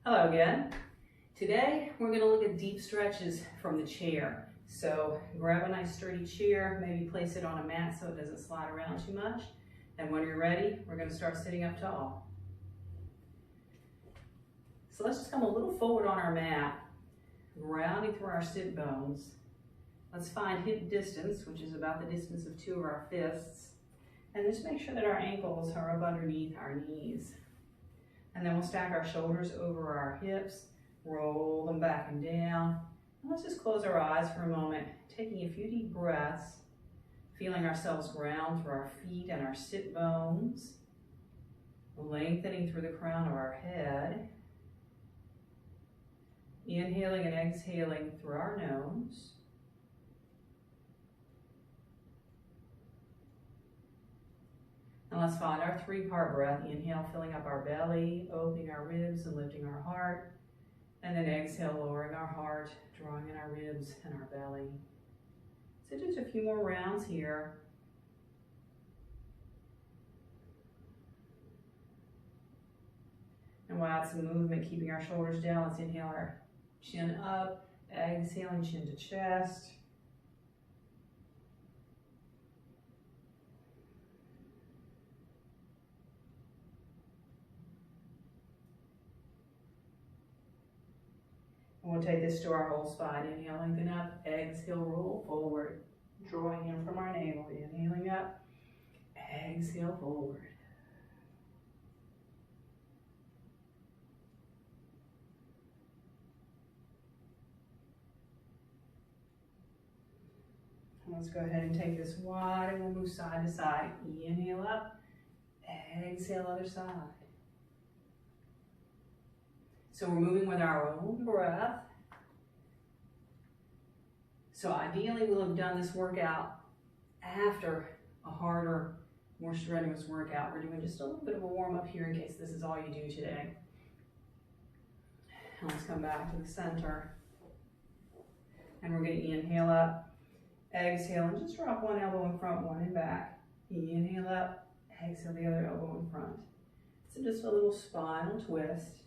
Hello again. Today we're going to look at deep stretches from the chair. So grab a nice sturdy chair, maybe place it on a mat so it doesn't slide around too much. And when you're ready, we're going to start sitting up tall. So let's just come a little forward on our mat, rounding through our sit bones. Let's find hip distance, which is about the distance of 2 of our fists. And just make sure that our ankles are up underneath our knees. And then we'll stack our shoulders over our hips, roll them back and down. And let's just close our eyes for a moment, taking a few deep breaths, feeling ourselves ground through our feet and our sit bones, lengthening through the crown of our head, inhaling and exhaling through our nose. And let's find our 3-part breath. Inhale, filling up our belly, opening our ribs and lifting our heart. And then exhale, lowering our heart, drawing in our ribs and our belly. So just a few more rounds here. And we'll add some movement, keeping our shoulders down. Let's inhale our chin up, exhaling chin to chest. And we'll take this to our whole spine. Inhale, lengthen up, exhale, roll forward, drawing in from our navel. Inhaling up, exhale, forward. And let's go ahead and take this wide and we'll move side to side. Inhale up, exhale, other side. So we're moving with our own breath. So ideally we'll have done this workout after a harder, more strenuous workout. We're doing just a little bit of a warm up here in case this is all you do today. And let's come back to the center. And we're going to inhale up, exhale, and just drop one elbow in front, one in back. Inhale up, exhale the other elbow in front. So just a little spinal twist.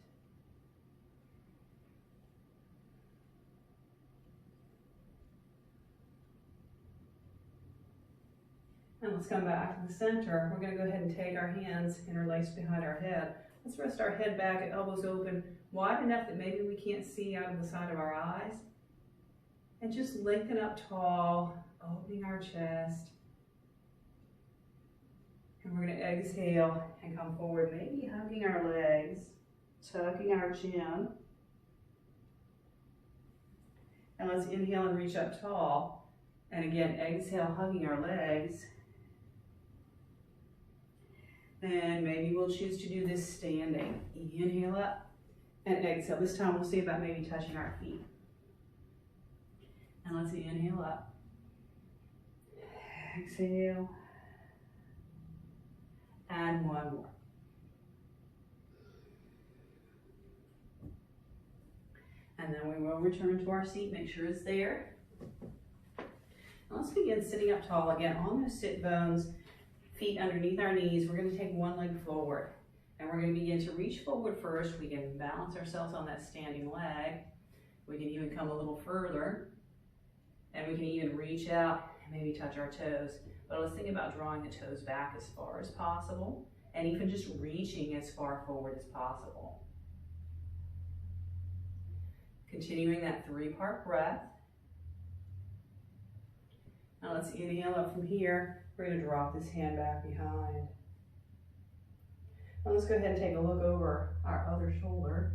And let's come back to the center. We're going to go ahead and take our hands interlaced behind our head. Let's rest our head back, elbows open, wide enough that maybe we can't see out of the side of our eyes. And just lengthen up tall, opening our chest. And we're going to exhale and come forward, maybe hugging our legs, tucking our chin. And let's inhale and reach up tall. And again, exhale, hugging our legs. And maybe we'll choose to do this standing. Inhale up and exhale. This time we'll see about maybe touching our feet. And let's inhale up. Exhale. And one more. And then we will return to our seat. Make sure it's there. Now let's begin sitting up tall again on those sit bones. Feet underneath our knees. We're going to take one leg forward. And we're going to begin to reach forward first. We can balance ourselves on that standing leg. We can even come a little further. And we can even reach out and maybe touch our toes. But let's think about drawing the toes back as far as possible. And even just reaching as far forward as possible. Continuing that 3-part breath. Now let's inhale up from here. We're going to drop this hand back behind. Now let's go ahead and take a look over our other shoulder.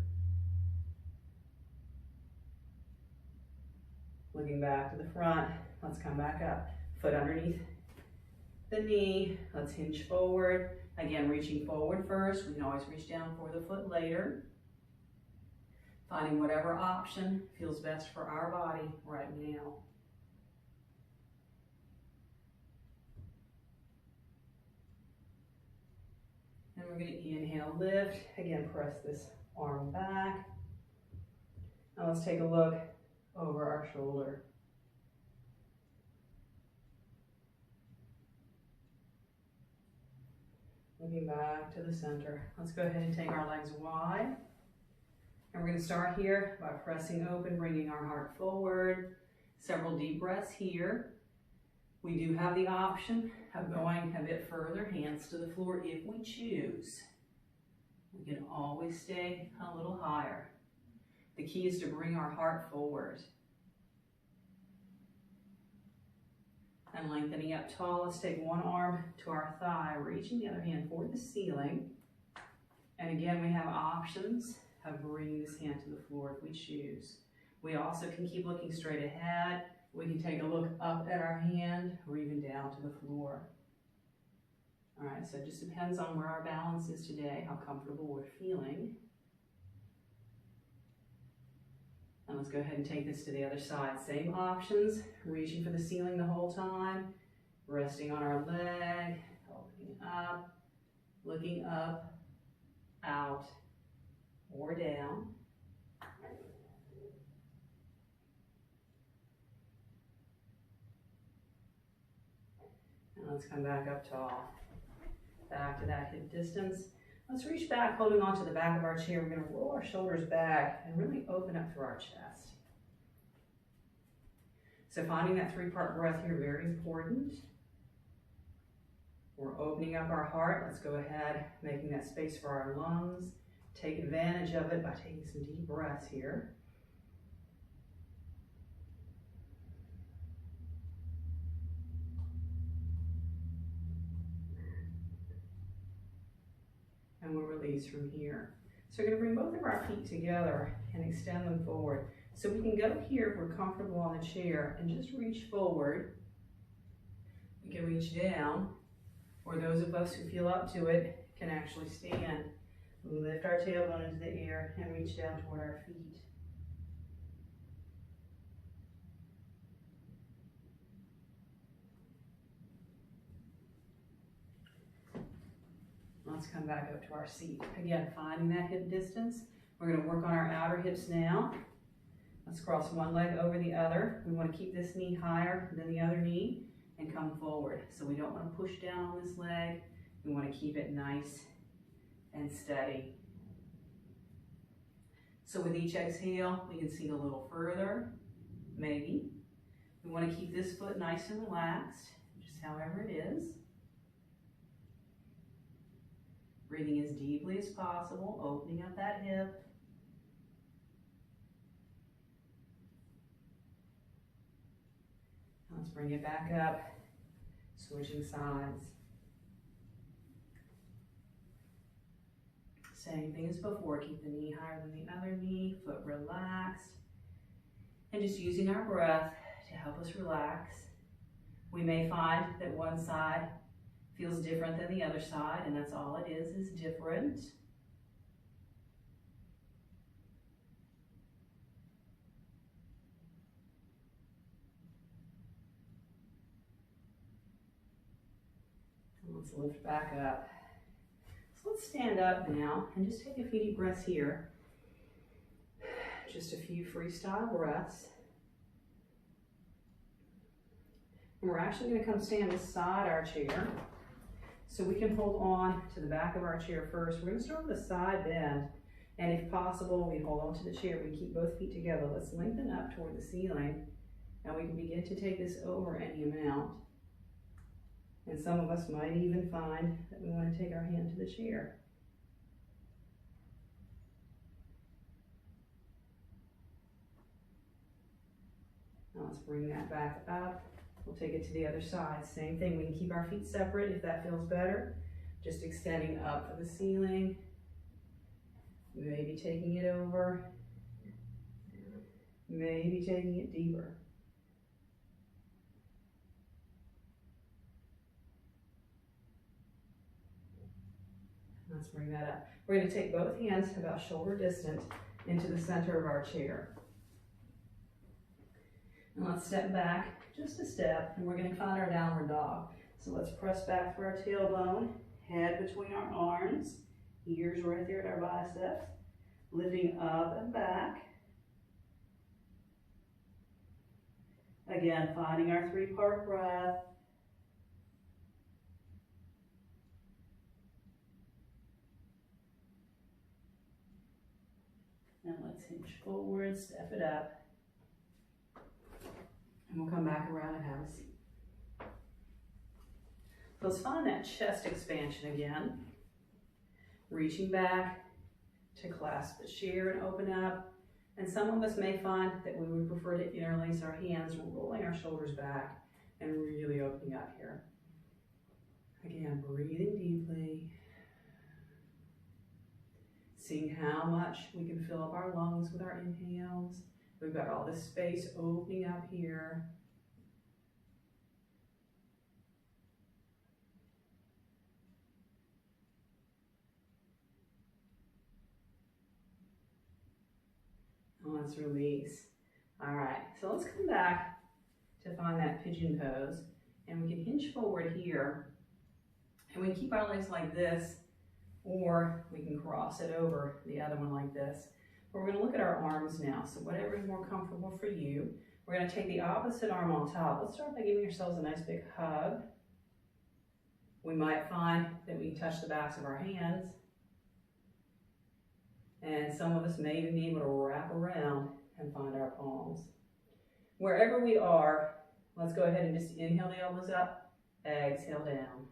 Looking back to the front, let's come back up. Foot underneath the knee. Let's hinge forward. Again, reaching forward first. We can always reach down for the foot later. Finding whatever option feels best for our body right now. And we're going to inhale, lift. Again, press this arm back. Now let's take a look over our shoulder. Looking back to the center. Let's go ahead and take our legs wide. And we're going to start here by pressing open, bringing our heart forward. Several deep breaths here. We do have the option of going a bit further, hands to the floor if we choose. We can always stay a little higher. The key is to bring our heart forward. And lengthening up tall, let's take one arm to our thigh, reaching the other hand toward the ceiling. And again, we have options of bringing this hand to the floor if we choose. We also can keep looking straight ahead. We can take a look up at our hand or even down to the floor. All right, so it just depends on where our balance is today, how comfortable we're feeling. And let's go ahead and take this to the other side. Same options, reaching for the ceiling the whole time, resting on our leg, opening up, looking up, out, or down. And let's come back up tall. Back to that hip distance. Let's reach back, holding onto the back of our chair. We're going to roll our shoulders back and really open up through our chest. So finding that three-part breath here, very important. We're opening up our heart. Let's go ahead, making that space for our lungs. Take advantage of it by taking some deep breaths here. And we'll release from here. So we're going to bring both of our feet together and extend them forward. So we can go here if we're comfortable on the chair and just reach forward. We can reach down, or those of us who feel up to it can actually stand. We lift our tailbone into the air and reach down toward our feet. Let's come back up to our seat. Again, finding that hip distance. We're going to work on our outer hips now. Let's cross one leg over the other. We want to keep this knee higher than the other knee and come forward. So we don't want to push down on this leg. We want to keep it nice and steady. So with each exhale, we can seat a little further, maybe. We want to keep this foot nice and relaxed, just however it is. Breathing as deeply as possible, opening up that hip. Let's bring it back up, switching sides. Same thing as before, keep the knee higher than the other knee, foot relaxed. And just using our breath to help us relax. We may find that one side feels different than the other side, and that's all it is different. And let's lift back up. So let's stand up now and just take a few deep breaths here. Just a few freestyle breaths. And we're actually going to come stand beside our chair. So we can hold on to the back of our chair first. We're going to start with a side bend. And if possible, we hold on to the chair. We keep both feet together. Let's lengthen up toward the ceiling. And we can begin to take this over any amount. And some of us might even find that we want to take our hand to the chair. Now let's bring that back up. We'll take it to the other side. Same thing, we can keep our feet separate if that feels better. Just extending up for the ceiling. Maybe taking it over. Maybe taking it deeper. Let's bring that up. We're going to take both hands about shoulder distance into the center of our chair. And let's step back just a step, and we're going to find our downward dog. So let's press back through our tailbone, head between our arms, ears right there at our biceps, lifting up and back. Again, finding our three-part breath. And let's hinge forward, step it up. And we'll come back around and have a seat. So let's find that chest expansion again. Reaching back to clasp the chair and open up. And some of us may find that we would prefer to interlace our hands, rolling our shoulders back and really opening up here. Again, breathing deeply. Seeing how much we can fill up our lungs with our inhales. We've got all this space opening up here. And let's release. All right, so let's come back to find that pigeon pose. And we can hinge forward here. And we can keep our legs like this, or we can cross it over the other one like this. But we're going to look at our arms now. So whatever is more comfortable for you. We're going to take the opposite arm on top. Let's start by giving yourselves a nice big hug. We might find that we can touch the backs of our hands. And some of us may even be able to wrap around and find our palms. Wherever we are, let's go ahead and just inhale the elbows up, exhale down.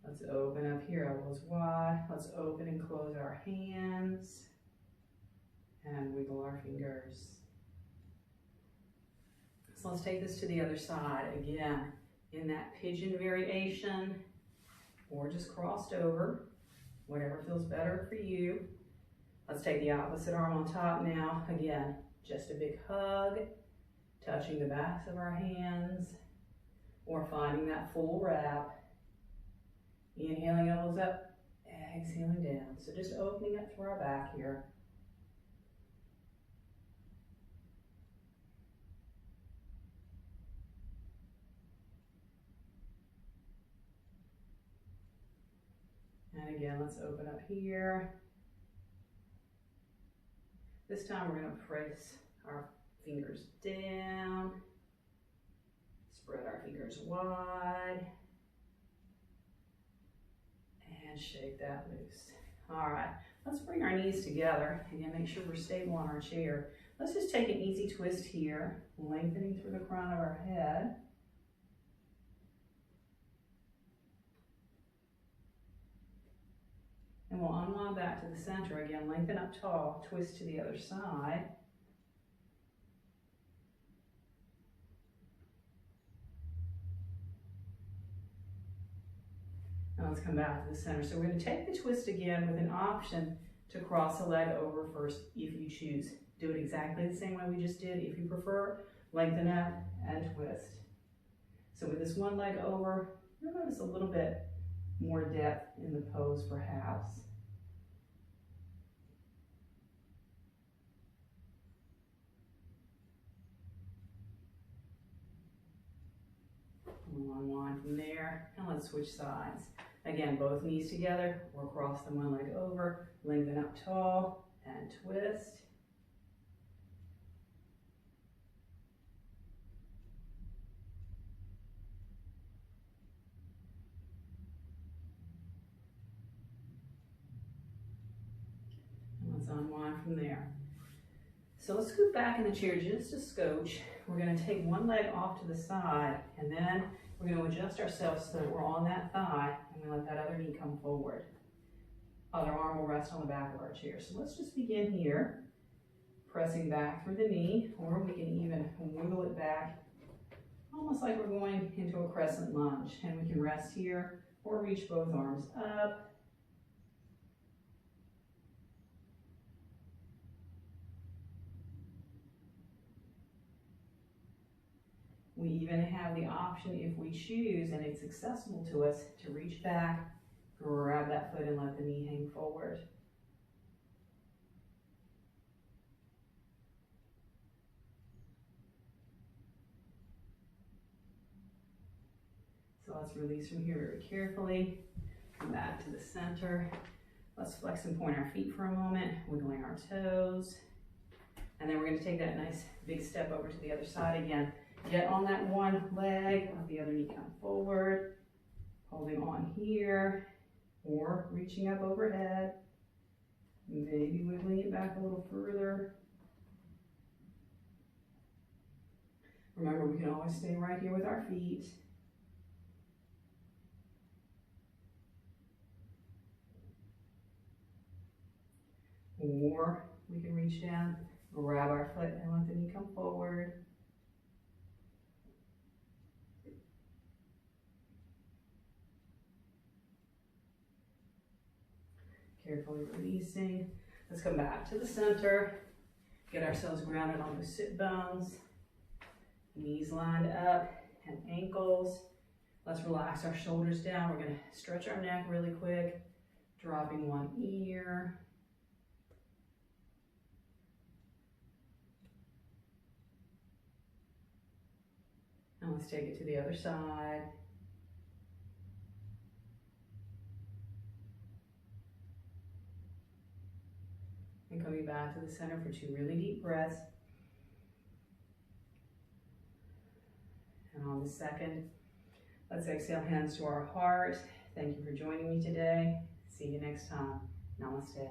Let's open up here, elbows wide. Let's open and close our hands and wiggle our fingers. So let's take this to the other side. Again, in that pigeon variation, or just crossed over, whatever feels better for you. Let's take the opposite arm on top now. Again, just a big hug, touching the backs of our hands, or finding that full wrap. Inhaling elbows up, exhaling down. So just opening up through our back here. And again, let's open up here. This time we're going to press our fingers down, spread our fingers wide, and shake that loose. All right, let's bring our knees together. Again, make sure we're stable on our chair. Let's just take an easy twist here, lengthening through the crown of our head. And we'll unwind back to the center again, lengthen up tall, twist to the other side. Now let's come back to the center. So we're going to take the twist again with an option to cross a leg over first if you choose. Do it exactly the same way we just did. If you prefer, lengthen up and twist. So with this one leg over, you'll notice a little bit more depth in the pose perhaps. We'll unwind from there, and let's switch sides. Again, both knees together, or cross them one leg over, lengthen up tall, and twist. And let's unwind from there. So let's scoot back in the chair just a scotch. We're going to take one leg off to the side, and then we're going to adjust ourselves so that we're on that thigh, and we let that other knee come forward. Other arm will rest on the back of our chair. So let's just begin here, pressing back through the knee, or we can even wiggle it back, almost like we're going into a crescent lunge. And we can rest here, or reach both arms up. We even have the option, if we choose and it's accessible to us, to reach back, grab that foot and let the knee hang forward. So let's release from here very carefully. Come back to the center. Let's flex and point our feet for a moment, wiggling our toes. And then we're going to take that nice big step over to the other side again. Get on that one leg, let the other knee come forward, holding on here, or reaching up overhead, maybe wiggling it back a little further. Remember, we can always stay right here with our feet. Or we can reach down, grab our foot, and let the knee come forward. Carefully releasing. Let's come back to the center. Get ourselves grounded on the sit bones. Knees lined up and ankles. Let's relax our shoulders down. We're going to stretch our neck really quick, dropping one ear. And let's take it to the other side. And coming back to the center for 2 really deep breaths. And on the second, let's exhale, hands to our heart. Thank you for joining me today. See you next time. Namaste.